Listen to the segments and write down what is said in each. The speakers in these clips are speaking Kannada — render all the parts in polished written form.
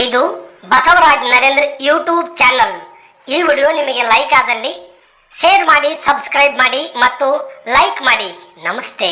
ಇದು ಬಸವರಾಜ್ ನರೇಂದ್ರ ಯೂಟ್ಯೂಬ್ ಚಾನಲ್. ಈ ವಿಡಿಯೋ ನಿಮಗೆ ಲೈಕ್ ಆದಲ್ಲಿ ಶೇರ್ ಮಾಡಿ, ಸಬ್ಸ್ಕ್ರೈಬ್ ಮಾಡಿ ಮತ್ತು ಲೈಕ್ ಮಾಡಿ. ನಮಸ್ತೆ.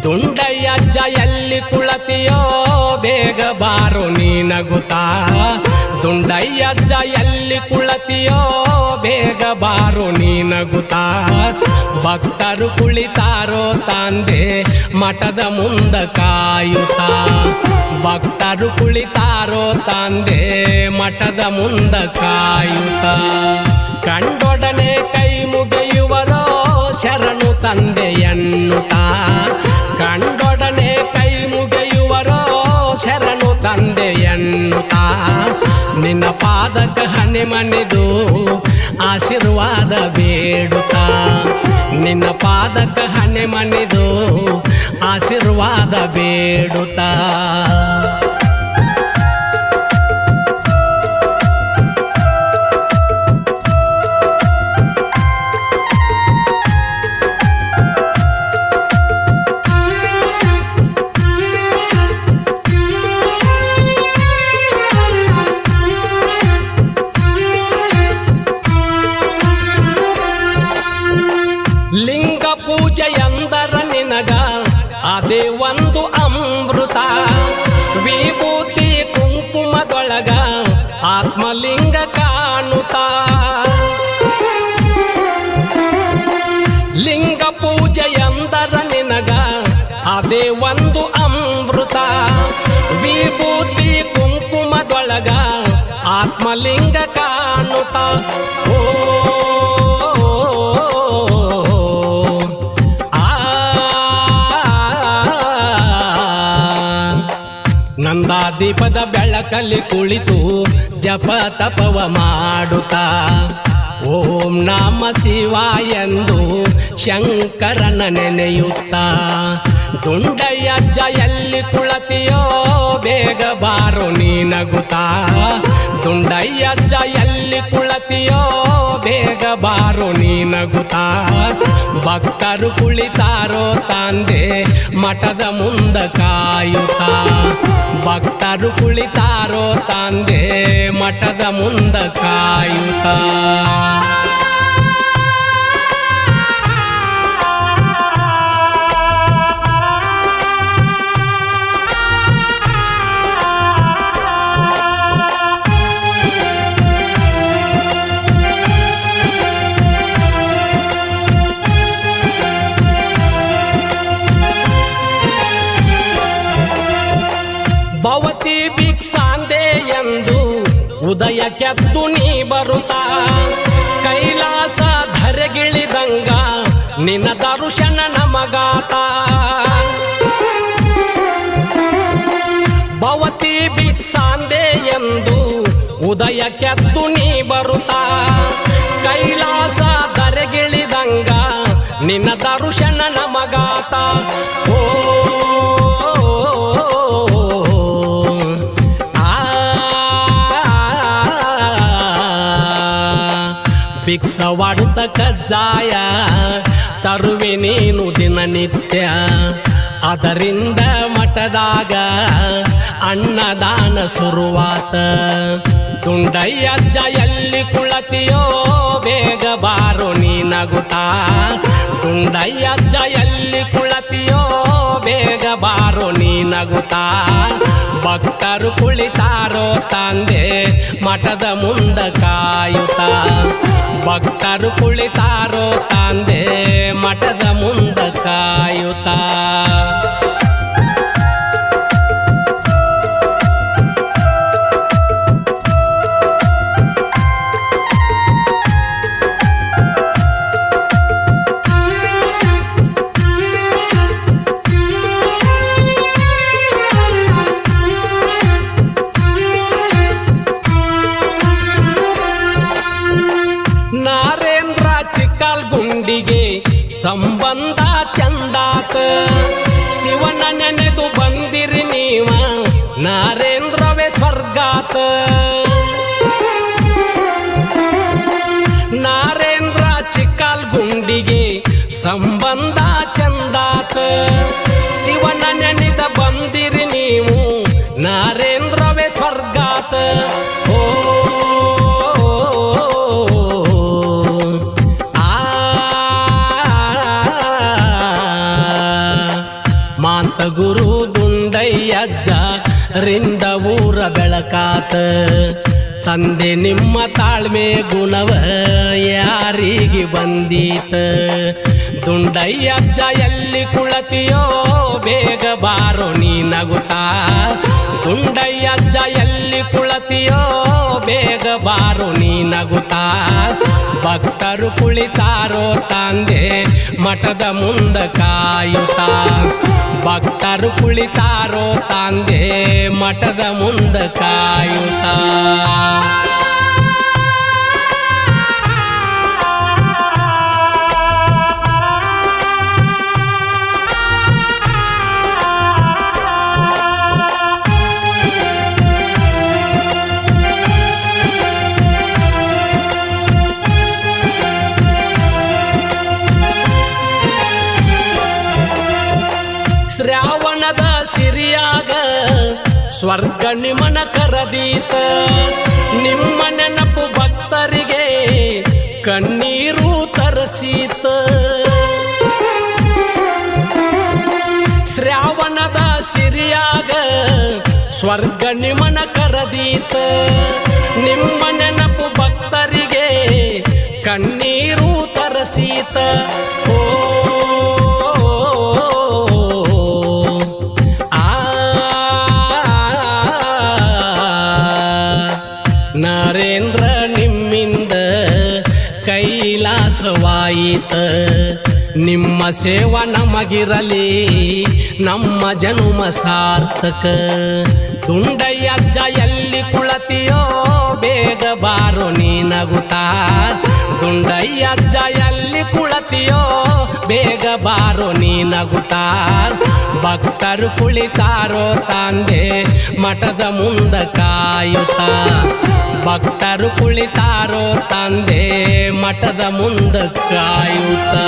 ದುಂಡಯ್ಯಜ್ಜ ಎಲ್ಲಿ ಕುಳತಿಯೋ ಬೇಗ ಬಾರೋ ನೀನಗುತ್ತಾ. ದುಂಡಯ್ಯಜ್ಜ ಎಲ್ಲಿ ಕುಳತಿಯೋ ಬೇಗ ಬಾರೋ ನೀನಗುತ್ತಾ. ಭಕ್ತರು ಕುಳಿತಾರೋ ತಂದೆ ಮಠದ ಮುಂದ ಕಾಯುತ್ತಾ. ಭಕ್ತರು ಕುಳಿತಾರೋ ತಂದೆ ಮಠದ ಮುಂದ ಕಾಯುತ್ತಾ. ಕಂಡೊಡನೆ ಕೈ ಮುಗಿಯುವರೋ ಶರಣು ತಂದೆ ಎನ್ನುತ್ತಾ. ಕಂಡೊಡನೆ ಕೈ ಮುಗಿಯುವರೋ ಶರಣು ತಂದೆ ಎನ್ನುತ್ತಾ. ನಿನ್ನ ಪಾದಕ ಹಣೆ ಮಣಿದು ಆಶೀರ್ವಾದ ಬೇಡುತ್ತಾ. ನಿನ್ನ ಪಾದಕ ಹಣೆ ಮಣಿದು ಆಶೀರ್ವಾದ ಬೇಡುತ್ತಾ. ಲಿಂಗ ಪೂಜೆ ಎಂದರ ನಿನಗ ಅದೇ ಒಂದು ಅಮೃತ. ವಿಭೂತಿ ಕುಂಕುಮದೊಳಗ ಆತ್ಮಲಿಂಗ ಕಾಣುತ್ತಾ. ಲಿಂಗ ಪೂಜೆ ಎಂದರ ನಿನಗ ಅದೇ ಒಂದು ಅಮೃತ. ವಿಭೂತಿ ಕುಂಕುಮದೊಳಗ ಆತ್ಮಲಿಂಗ ಕಾಣುತ್ತಾ. ನಂದಾದೀಪದ ಬೆಳಕಲ್ಲಿ ಕುಳಿತು ಜಪ ತಪವ ಮಾಡುತ್ತಾ. ಓಂ ನಮ ಶಿವಾಯ ಎಂದು ಶಂಕರನ ನೆನೆಯುತ್ತಾ. ದುಂಡಯ್ಯಜ್ಜ ಎಲ್ಲಿ ಕುಳತಿಯೋ ಬೇಗ ಬಾರೋ ನೀನಗುತ್ತಾ. ದುಂಡಯ್ಯಜ್ಜ ಎಲ್ಲಿ ಕುಳತಿಯೋ ಬೇಗ ಬಾರೋ ನೀನಗುತ್ತಾ. ಭಕ್ತರು ಕುಳಿತಾರೋ ತಂದೆ ಮಠದ ಮುಂದ ಕಾಯುತ್ತಾ. ಭಕ್ತರು ಕುಳಿತಾರೋ ತಂದೆ ಮಠದ ಮುಂದ ಕಾಯುತ್ತಾ. ಭವತಿ ಭಿಕ್ಷಾಂದೆ ಎಂದು ಉದಯಕ್ಕೆದ್ದು ನೀ ಬರುತ್ತಾ. ಕೈಲಾಸ ಧರೆಗಿಳಿದಂಗ ನಿನ್ನ ದರ್ಶನ ನಮಗಾತ. ಭವತಿ ಭಿಕ್ಷಾಂದೆ ಎಂದು ಉದಯಕ್ಕೆದ್ದು ನೀ ಬರುತ್ತಾ. ಕೈಲಾಸ ಧರೆಗಿಳಿದಂಗ ನಿನ್ನ ದರ್ಶನ ನಮಗಾತ. ಓ ಭಿಕ್ಷವಾಡುತ್ತ ಕಜ್ಜಾಯ ತರುವೆ ನೀನು ದಿನನಿತ್ಯ. ಅದರಿಂದ ಮಠದಾಗ ಅನ್ನದಾನ ಶುರುವಾತ. ದುಂಡಯ್ಯಜ್ಜ ಎಲ್ಲಿ ಕುಳತಿಯೋ ಬೇಗ ಬಾರೋ ನೀನಗುತ್ತಾ. ದುಂಡಯ್ಯಜ್ಜ ಎಲ್ಲಿ ಕುಳತಿಯೋ ಬೇಗ ಬಾರೋ ನೀನಗುತ್ತಾ. ಭಕ್ತರು ಕುಳಿತಾರೋ ತಂದೆ ಮಠದ ಮುಂದ ಕಾಯುತ್ತಾ. ಭಕ್ತರು ಕುಳಿತಾರೋ ತಂದೆ ಮಠದ ಮುಂದ ಕಾಯುತ್ತಾ. ನಾರೇಂದ್ರ ಗುಂಡಿಗೆ ಸಂಬಂಧ ಚಂದಾತ ಶಿವನ ನೆನೆದು ಬಂದಿರಿ ನೀವ ನಾರೇಂದ್ರವೇ ಸ್ವರ್ಗಾತ ನಾರೇಂದ್ರ ಚಿಕ್ಕಲ್ ಗುಂಡಿಗೆ ಸಂಬಂಧ ಚಂದಾತ ಶಿವನ ನೆನೆದ ಬಂದಿರಿ ನೀವು ನಾರೇಂದ್ರವೇ ಸ್ವರ್ಗಾತ ಓ ಮಾಂತ ಗುರು ದುಂಡಯ್ಯಜ್ಜ ರಿಂದ ಊರ ಬೆಳಕಾತ ತಂದೆ ನಿಮ್ಮ ತಾಳ್ಮೆ ಗುಣವ ಯಾರಿಗೆ ಬಂದೀತ ದುಂಡಯ್ಯಜ್ಜ ಎಲ್ಲಿ ಕುಳತಿಯೋ ಬೇಗ ಬಾರೋ ನೀ ನಗುತ್ತಾ ದುಂಡಯ್ಯಜ್ಜ ಎಲ್ಲಿ ಕುಳತಿಯೋ ಬೇಗ ಬಾರೋ ನೀ ನಗುತ್ತಾ ಭಕ್ತರು ಕುಳಿತಾರೋ ತಂದೆ ಮಠದ ಮುಂದ ಕಾಯುತ್ತಾ ಭಕ್ತರು ಕುಳಿತಾರೋ ತಂದೆ ಮಠದ ಮುಂದ ಕಾಯುತ್ತಾ ಶ್ರಾವಣದ ಸಿರಿಯಾಗ ಸ್ವರ್ಗ ನಿಮನ ಕರದೀತ ನಿಮ್ಮ ನೆನಪು ಭಕ್ತರಿಗೆ ಕಣ್ಣೀರು ತರಸೀತ ಶ್ರಾವಣದ ಸಿರಿಯಾಗ ಸ್ವರ್ಗ ನಿಮನ ಕರದೀತ ನಿಮ್ಮ ನೆನಪು ಭಕ್ತರಿಗೆ ಕಣ್ಣೀರು ತರಸೀತ ಓ ನರೇಂದ್ರ ನಿಮ್ಮಿಂದ ಕೈಲಾಸವಾಯಿತ ನಿಮ್ಮ ಸೇವಾ ನಮಗಿರಲಿ ನಮ್ಮ ಜನುಮ ಸಾರ್ಥಕ ದುಂಡಯ್ಯಜ್ಜ ಎಲ್ಲಿ ಕುಳತಿಯೋ ಬೇಗ ಬಾರೋ ನೀ ನಗುತ್ತಾ ದುಂಡಯ್ಯಜ್ಜ ಎಲ್ಲಿ ಕುಳತಿಯೋ ಬೇಗ ಬಾರೋ ನೀ ನಗುತ್ತಾ ಭಕ್ತರು ಕುಳಿತಾರೋ ತಂದೆ ಮಠದ ಮುಂದ ಕಾಯುತ್ತಾ ಭಕ್ತರು ಕುಳಿತಾರೋ ತಂದೆ ಮಠದ ಮುಂದ ಕಾಯುತ್ತಾ